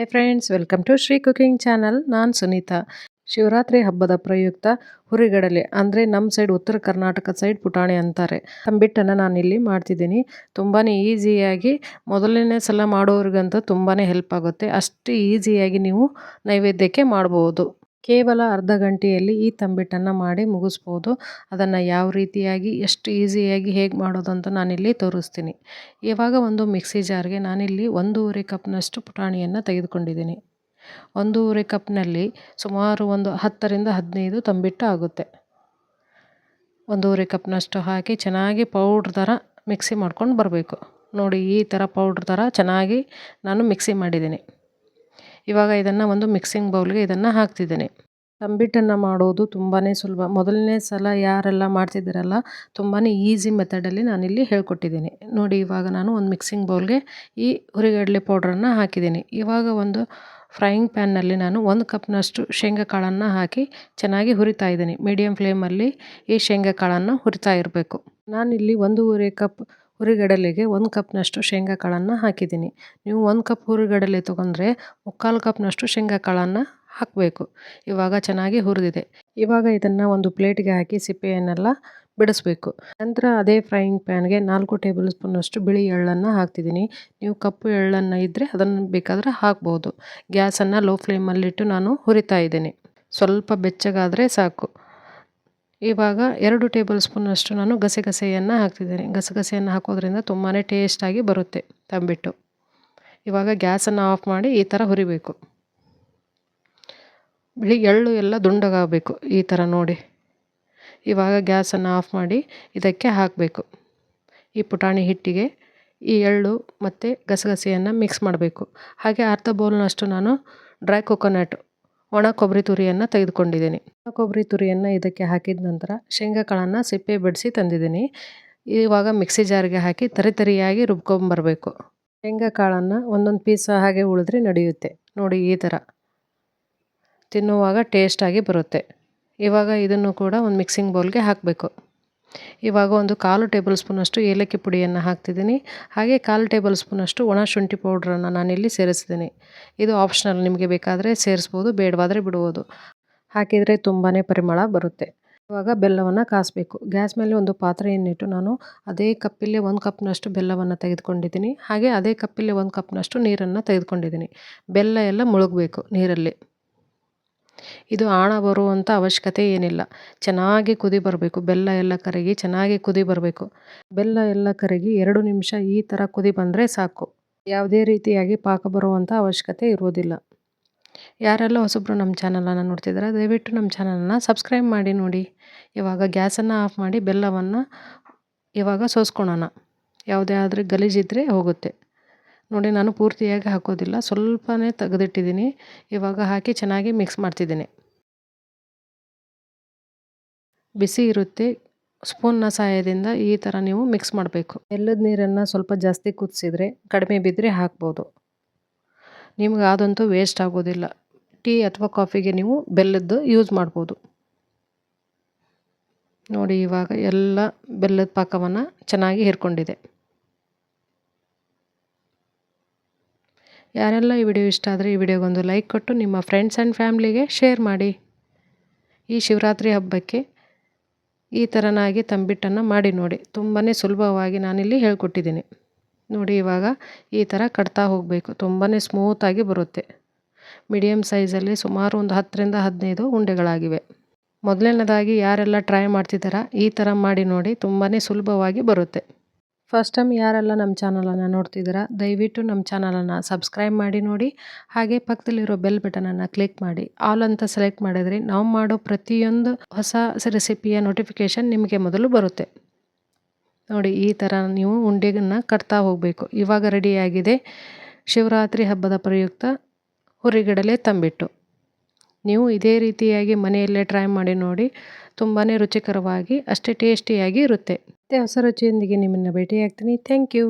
Hi friends, welcome to Shri cooking channel. ನಾನು ಸುನೀತಾ. ಶಿವರಾತ್ರಿ ಹಬ್ಬದ ಪ್ರಯುಕ್ತ ಹುರಿಗಡಲೆ ಅಂದರೆ ನಮ್ಮ ಸೈಡ್ ಉತ್ತರ ಕರ್ನಾಟಕ ಸೈಡ್ ಪುಟಾಣಿ ಅಂತಾರೆ, ತಂಬಿಟ್ಟನ್ನು ನಾನಿಲ್ಲಿ ಮಾಡ್ತಿದ್ದೀನಿ. ತುಂಬಾ ಈಸಿಯಾಗಿ ಮೊದಲನೇ ಸಲ ಮಾಡೋರಿಗಂತೂ ತುಂಬಾ ಹೆಲ್ಪ್ ಆಗುತ್ತೆ. ಅಷ್ಟು ಈಸಿಯಾಗಿ ನೀವು ನೈವೇದ್ಯಕ್ಕೆ ಮಾಡ್ಬೋದು. ಕೇವಲ ಅರ್ಧ ಗಂಟೆಯಲ್ಲಿ ಈ ತಂಬಿಟ್ಟನ್ನು ಮಾಡಿ ಮುಗಿಸ್ಬೋದು. ಅದನ್ನು ಯಾವ ರೀತಿಯಾಗಿ ಎಷ್ಟು ಈಸಿಯಾಗಿ ಹೇಗೆ ಮಾಡೋದು ಅಂತ ನಾನಿಲ್ಲಿ ತೋರಿಸ್ತೀನಿ. ಇವಾಗ ಒಂದು ಮಿಕ್ಸಿ ಜಾರ್ಗೆ ನಾನಿಲ್ಲಿ 1.5 ಕಪ್ನಷ್ಟು ಪುಟಾಣಿಯನ್ನು ತೆಗೆದುಕೊಂಡಿದ್ದೀನಿ. 1.5 ಕಪ್ನಲ್ಲಿ ಸುಮಾರು ಒಂದು 10ರಿಂದ 15 ತಂಬಿಟ್ಟು ಆಗುತ್ತೆ. 1.5 ಕಪ್ನಷ್ಟು ಹಾಕಿ ಚೆನ್ನಾಗಿ ಪೌಡ್ರ್ ಥರ ಮಿಕ್ಸಿ ಮಾಡ್ಕೊಂಡು ಬರಬೇಕು. ನೋಡಿ, ಈ ಥರ ಪೌಡ್ರ್ ಥರ ಚೆನ್ನಾಗಿ ನಾನು ಮಿಕ್ಸಿ ಮಾಡಿದ್ದೀನಿ. ಇವಾಗ ಇದನ್ನು ಒಂದು ಮಿಕ್ಸಿಂಗ್ ಬೌಲ್ಗೆ ಇದನ್ನು ಹಾಕ್ತಿದ್ದೀನಿ. ತಂಬಿಟ್ಟನ್ನು ಮಾಡೋದು ತುಂಬಾ ಸುಲಭ. ಮೊದಲನೇ ಸಲ ಯಾರೆಲ್ಲ ಮಾಡ್ತಿದ್ದೀರಲ್ಲ, ತುಂಬಾ ಈಸಿ ಮೆಥಡಲ್ಲಿ ನಾನಿಲ್ಲಿ ಹೇಳ್ಕೊಟ್ಟಿದ್ದೀನಿ. ನೋಡಿ, ಇವಾಗ ನಾನು ಒಂದು ಮಿಕ್ಸಿಂಗ್ ಬೌಲ್ಗೆ ಈ ಹುರಿಗಡಲೆ ಪೌಡ್ರನ್ನು ಹಾಕಿದ್ದೀನಿ. ಇವಾಗ ಒಂದು ಫ್ರೈಯಿಂಗ್ ಪ್ಯಾನ್ನಲ್ಲಿ ನಾನು 1 ಕಪ್ನಷ್ಟು ಶೇಂಗಾ ಕಾಳನ್ನು ಹಾಕಿ ಚೆನ್ನಾಗಿ ಹುರಿತಾ ಇದ್ದೀನಿ. ಮೀಡಿಯಮ್ ಫ್ಲೇಮಲ್ಲಿ ಈ ಶೇಂಗಾ ಕಾಳನ್ನು ಹುರಿತಾ ಇರಬೇಕು. ನಾನಿಲ್ಲಿ 1.5 ಕಪ್ ಹುರಿಗಡಲೆಗೆ 1 ಕಪ್ನಷ್ಟು ಶೇಂಗಾ ಕಾಳನ್ನು ಹಾಕಿದ್ದೀನಿ. ನೀವು 1 ಕಪ್ ಹುರಿಗಡಲೆ ತೊಗೊಂಡ್ರೆ 3/4 ಕಪ್ನಷ್ಟು ಶೇಂಗಾ ಕಾಳನ್ನು ಹಾಕಬೇಕು. ಇವಾಗ ಚೆನ್ನಾಗಿ ಹುರಿದಿದೆ. ಇವಾಗ ಇದನ್ನು ಒಂದು ಪ್ಲೇಟ್ಗೆ ಹಾಕಿ ಸಿಪ್ಪೆಯನ್ನೆಲ್ಲ ಬಿಡಿಸ್ಬೇಕು. ನಂತರ ಅದೇ ಫ್ರೈಯಿಂಗ್ ಪ್ಯಾನ್ಗೆ 4 ಟೇಬಲ್ ಸ್ಪೂನಷ್ಟು ಬಿಳಿ ಎಳ್ಳನ್ನು ಹಾಕ್ತಿದ್ದೀನಿ. ನೀವು ಕಪ್ಪು ಎಳ್ಳನ್ನು ಇದ್ದರೆ ಅದನ್ನು ಬೇಕಾದರೆ ಹಾಕ್ಬೋದು. ಗ್ಯಾಸನ್ನು ಲೋ ಫ್ಲೇಮಲ್ಲಿಟ್ಟು ನಾನು ಹುರಿತಾ ಇದ್ದೀನಿ. ಸ್ವಲ್ಪ ಬೆಚ್ಚಗಾದರೆ ಸಾಕು. ಇವಾಗ 2 ಟೇಬಲ್ ಸ್ಪೂನಷ್ಟು ನಾನು ಗಸಗಸೆಯನ್ನು ಹಾಕ್ತಿದ್ದೀನಿ. ಗಸಗಸೆಯನ್ನು ಹಾಕೋದ್ರಿಂದ ತುಂಬಾ ಟೇಸ್ಟಾಗಿ ಬರುತ್ತೆ ತಂಬಿಟ್ಟು. ಇವಾಗ ಗ್ಯಾಸನ್ನು ಆಫ್ ಮಾಡಿ ಈ ಥರ ಹುರಿಬೇಕು. ಬಿಳಿ ಎಳ್ಳು ಎಲ್ಲ ದುಂಡಗಾಗಬೇಕು ಈ ಥರ ನೋಡಿ. ಇವಾಗ ಗ್ಯಾಸನ್ನು ಆಫ್ ಮಾಡಿ ಇದಕ್ಕೆ ಹಾಕಬೇಕು. ಈ ಪುಟಾಣಿ ಹಿಟ್ಟಿಗೆ ಈ ಎಳ್ಳು ಮತ್ತು ಗಸಗಸೆಯನ್ನು ಮಿಕ್ಸ್ ಮಾಡಬೇಕು. ಹಾಗೆ ಅರ್ಧ ಬೌಲ್ನಷ್ಟು ನಾನು ಡ್ರೈ ಕೊಕೊನಟ್ ಒಣ ಕೊಬ್ಬರಿ ತುರಿಯನ್ನು ತೆಗೆದುಕೊಂಡಿದ್ದೀನಿ. ಒಣ ಕೊಬ್ಬರಿ ತುರಿಯನ್ನು ಇದಕ್ಕೆ ಹಾಕಿದ ನಂತರ ಶೇಂಗಾ ಕಾಳನ್ನು ಸಿಪ್ಪೆ ಬಿಡಿಸಿ ತಂದಿದ್ದೀನಿ. ಇವಾಗ ಮಿಕ್ಸಿ ಜಾರ್ಗೆ ಹಾಕಿ ತರಿಯಾಗಿ ರುಬ್ಕೊಂಬರಬೇಕು. ಶೇಂಗಾ ಕಾಳನ್ನು ಒಂದೊಂದು ಪೀಸ್ ಹಾಗೆ ಉಳಿದ್ರೆ ನಡೆಯುತ್ತೆ. ನೋಡಿ, ಈ ಥರ ತಿನ್ನುವಾಗ ಟೇಸ್ಟಾಗಿ ಬರುತ್ತೆ. ಇವಾಗ ಇದನ್ನು ಕೂಡ ಒಂದು ಮಿಕ್ಸಿಂಗ್ ಬೌಲ್ಗೆ ಹಾಕಬೇಕು. ಇವಾಗ ಒಂದು 1/4 ಟೇಬಲ್ ಸ್ಪೂನಷ್ಟು ಏಲಕ್ಕಿ ಪುಡಿಯನ್ನು ಹಾಕ್ತಿದ್ದೀನಿ. ಹಾಗೆ 1/4 ಟೇಬಲ್ ಸ್ಪೂನಷ್ಟು ಒಣ ಶುಂಠಿ ಪೌಡ್ರನ್ನು ನಾನಿಲ್ಲಿ ಸೇರಿಸ್ತೀನಿ. ಇದು ಆಪ್ಷನಲ್, ನಿಮಗೆ ಬೇಕಾದರೆ ಸೇರಿಸ್ಬೋದು, ಬೇಡವಾದರೆ ಬಿಡ್ಬೋದು. ಹಾಕಿದರೆ ತುಂಬಾ ಪರಿಮಳ ಬರುತ್ತೆ. ಇವಾಗ ಬೆಲ್ಲವನ್ನು ಕಾಸಬೇಕು. ಗ್ಯಾಸ್ ಮೇಲೆ ಒಂದು ಪಾತ್ರೆಯನ್ನಿಟ್ಟು ನಾನು ಅದೇ ಕಪ್ಪಿಲ್ಲೇ 1 ಕಪ್ನಷ್ಟು ಬೆಲ್ಲವನ್ನು ತೆಗೆದುಕೊಂಡಿದ್ದೀನಿ. ಹಾಗೆ ಅದೇ ಕಪ್ಪಿಲ್ಲೇ 1 ಕಪ್ನಷ್ಟು ನೀರನ್ನು ತೆಗೆದುಕೊಂಡಿದ್ದೀನಿ. ಬೆಲ್ಲ ಎಲ್ಲ ಮುಳುಗಬೇಕು ನೀರಲ್ಲಿ. ಇದು ಆಣ ಬರುವಂಥ ಅವಶ್ಯಕತೆ ಏನಿಲ್ಲ. ಚೆನ್ನಾಗಿ ಕುದಿ ಬರಬೇಕು. ಬೆಲ್ಲ ಎಲ್ಲ ಕರಗಿ ಚೆನ್ನಾಗಿ ಕುದಿ ಬರಬೇಕು. ಬೆಲ್ಲ ಎಲ್ಲ ಕರಗಿ 2 ನಿಮಿಷ ಈ ಥರ ಕುದಿ ಬಂದರೆ ಸಾಕು. ಯಾವುದೇ ರೀತಿಯಾಗಿ ಪಾಕ ಬರುವಂಥ ಅವಶ್ಯಕತೆ ಇರುವುದಿಲ್ಲ. ಯಾರೆಲ್ಲ ಹೊಸಬ್ರು ನಮ್ಮ ಚಾನಲನ್ನು ನೋಡ್ತಿದ್ದಾರೆ, ದಯವಿಟ್ಟು ನಮ್ಮ ಚಾನಲನ್ನು ಸಬ್ಸ್ಕ್ರೈಬ್ ಮಾಡಿ ನೋಡಿ. ಇವಾಗ ಗ್ಯಾಸನ್ನು ಆಫ್ ಮಾಡಿ ಬೆಲ್ಲವನ್ನು ಇವಾಗ ಸೋಸ್ಕೊಳ್ಳೋಣ. ಯಾವುದೇ ಆದರೆ ಗಲೀಜಿದ್ದರೆ ಹೋಗುತ್ತೆ. ನೋಡಿ, ನಾನು ಪೂರ್ತಿಯಾಗಿ ಹಾಕೋದಿಲ್ಲ, ಸ್ವಲ್ಪನೇ ತೆಗೆದಿಟ್ಟಿದ್ದೀನಿ. ಇವಾಗ ಹಾಕಿ ಚೆನ್ನಾಗಿ ಮಿಕ್ಸ್ ಮಾಡ್ತಿದ್ದೀನಿ. ಬಿಸಿ ಇರುತ್ತೆ. ಸ್ಪೂನ್ನ ಸಹಾಯದಿಂದ ಈ ಥರ ನೀವು ಮಿಕ್ಸ್ ಮಾಡಬೇಕು. ಬೆಲ್ಲದ ನೀರನ್ನು ಸ್ವಲ್ಪ ಜಾಸ್ತಿ ಕುದಿಸಿದ್ರೆ ಕಡಿಮೆ ಬಿದ್ದರೆ ಹಾಕ್ಬೋದು. ನಿಮ್ಗೆ ಅದಂತೂ ವೇಸ್ಟ್ ಆಗೋದಿಲ್ಲ. ಟೀ ಅಥವಾ ಕಾಫಿಗೆ ನೀವು ಬೆಲ್ಲದ್ದು ಯೂಸ್ ಮಾಡ್ಬೋದು. ನೋಡಿ, ಇವಾಗ ಎಲ್ಲ ಬೆಲ್ಲದ ಪಾಕವನ್ನು ಚೆನ್ನಾಗಿ ಹೀರ್ಕೊಂಡಿದೆ. ಯಾರೆಲ್ಲ ಈ ವಿಡಿಯೋ ಇಷ್ಟ ಆದರೆ ಈ ವಿಡಿಯೋಗೊಂದು ಲೈಕ್ ಕೊಟ್ಟು ನಿಮ್ಮ ಫ್ರೆಂಡ್ಸ್ ಆ್ಯಂಡ್ ಫ್ಯಾಮ್ಲಿಗೆ ಶೇರ್ ಮಾಡಿ. ಈ ಶಿವರಾತ್ರಿ ಹಬ್ಬಕ್ಕೆ ಈ ಥರನಾಗಿ ತಂಬಿಟ್ಟನ್ನು ಮಾಡಿ ನೋಡಿ. ತುಂಬಾ ಸುಲಭವಾಗಿ ನಾನಿಲ್ಲಿ ಹೇಳ್ಕೊಟ್ಟಿದ್ದೀನಿ. ನೋಡಿ, ಇವಾಗ ಈ ಥರ ಕಟ್ತಾ ಹೋಗಬೇಕು. ತುಂಬಾ ಸ್ಮೂತಾಗಿ ಬರುತ್ತೆ. ಮೀಡಿಯಮ್ ಸೈಜಲ್ಲಿ ಸುಮಾರು ಒಂದು 10ರಿಂದ 15 ಉಂಡೆಗಳಾಗಿವೆ. ಮೊದಲನೇದಾಗಿ ಯಾರೆಲ್ಲ ಟ್ರೈ ಮಾಡ್ತಿದ್ದಾರಾ ಈ ಥರ ಮಾಡಿ ನೋಡಿ. ತುಂಬಾ ಸುಲಭವಾಗಿ ಬರುತ್ತೆ. ಫಸ್ಟ್ ಟೈಮ್ ಯಾರೆಲ್ಲ ನಮ್ಮ ಚಾನಲನ್ನು ನೋಡ್ತಿದ್ದೀರಾ, ದಯವಿಟ್ಟು ನಮ್ಮ ಚಾನಲನ್ನು ಸಬ್ಸ್ಕ್ರೈಬ್ ಮಾಡಿ ನೋಡಿ. ಹಾಗೆ ಪಕ್ಕದಲ್ಲಿರೋ ಬೆಲ್ ಬಟನನ್ನು ಕ್ಲಿಕ್ ಮಾಡಿ ಆಲ್ ಅಂತ ಸೆಲೆಕ್ಟ್ ಮಾಡಿದರೆ ನಾವು ಮಾಡೋ ಪ್ರತಿಯೊಂದು ಹೊಸ ರೆಸಿಪಿಯ ನೋಟಿಫಿಕೇಷನ್ ನಿಮಗೆ ಮೊದಲು ಬರುತ್ತೆ. ನೋಡಿ, ಈ ಥರ ನೀವು ಉಂಡೆಯನ್ನು ಕಟ್ತಾ ಹೋಗಬೇಕು. ಇವಾಗ ರೆಡಿಯಾಗಿದೆ ಶಿವರಾತ್ರಿ ಹಬ್ಬದ ಪ್ರಯುಕ್ತ ಹುರಿಗಡಲೆ ತಂಬಿಟ್ಟು. ನೀವು ಇದೇ ರೀತಿಯಾಗಿ ಮನೆಯಲ್ಲೇ ಟ್ರೈ ಮಾಡಿ ನೋಡಿ. ತುಂಬಾ ರುಚಿಕರವಾಗಿ ಅಷ್ಟೇ ಟೇಸ್ಟಿಯಾಗಿ ಇರುತ್ತೆ. ಮತ್ತೆ ಹೊಸ ರುಚಿಯೊಂದಿಗೆ ನಿಮ್ಮನ್ನು ಭೇಟಿಯಾಗ್ತೀನಿ. Thank you.